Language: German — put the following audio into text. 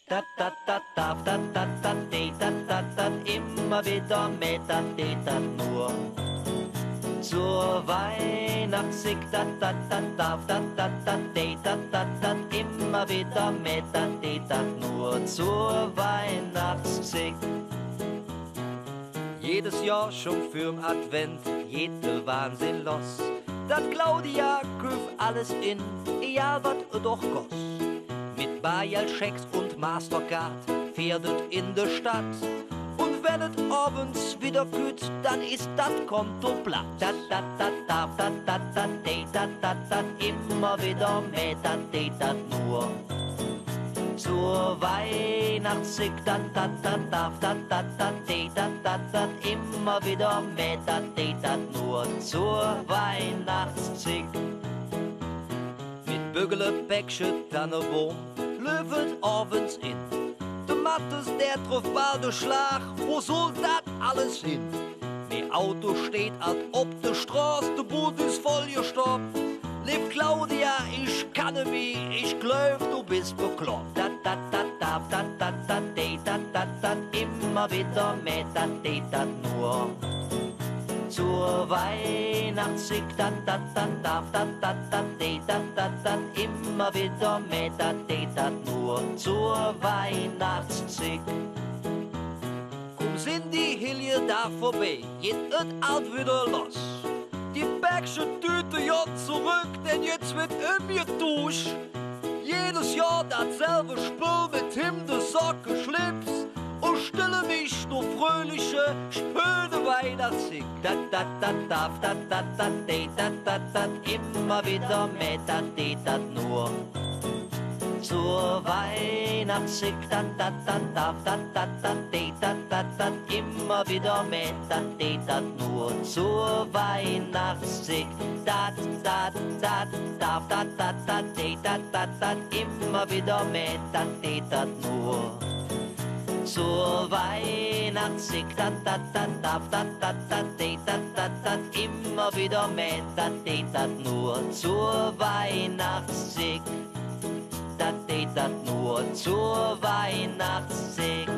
Dat, dat, dat, dat, dat, dat, dat, dat, dat, dat, immer wieder mit dat, dat, nur zur Weihnachtssieg. Dat, dat, dat, dat, dat, dat, dat, dat, dat, dat, immer wieder mit dat, dat, nur zur Weihnachtssieg. Jedes Jahr schon für'n Advent geht der Wahnsinn los. Dat Claudia köf alles in, egal wat doch kost. Mit Bargeldschecks und Mastercard fährt in der Stadt. Und wenn es abends wieder gut, dann ist das Konto platt. Dat, dat, dat, dat, dat, dat, dat, dat, dat, dat, immer wieder mit dat, dat, nur zur Weihnachtssieg. Dat, dat, dat, dat, dat, dat, dat, dat, dat, dat, immer wieder mit dat, dat, nur zur Weihnachtssieg. Mit Bügele, Päckchen, Tannenbaum, löwet abends in. De Mattes, der drauf bald der Schlag, wo soll dat alles hin? Ne Auto steht alt ob de Straße, de Boot ist voll gestoppt. Lieb Claudia, ich kann wie, ich glaub, du bist bekloppt. Dat, dat, dat, dat, dat, dat, dat, dat, dat, dat, immer wieder mit dat, dat, nur zur Weihnachtssieg. Dat, dat, dat, dat, dat, dat, dat, dat, dat, immer wieder mit dat, dat, nur zur Weihnachtssieg. Komm, sind die Hilje da vorbei, geht et alt wieder los. Die Päckchen Tüte ja zurück, denn jetzt wird getauscht. Jedes Jahr dasselbe Spiel mit ihm, der Socke, Schlips. Und stelle mich nur fröhliche, schöne Weihnachtssieg. Dat, dat, dat, dat, dat, dat, dat, dat, dat, dat, immer wieder mit dat, dat, nur zur Weihnachtssieg. Dat, dat, dat, dat, dat, dat, dat, dat, dat, immer wieder mit dat, dat, nur zur Weihnachtssieg. Dat, dat, dat, dat, dat, dat, dat, dat, dat, immer wieder mit dat, dat, nur zur Weihnachtssieg. Dat, dat, dat, dat, dat, dat, dat, dat, dat, immer wieder mit dat, dat, nur zur Weihnachtssieg. Dat, dat, nur zur Weihnachtssieg.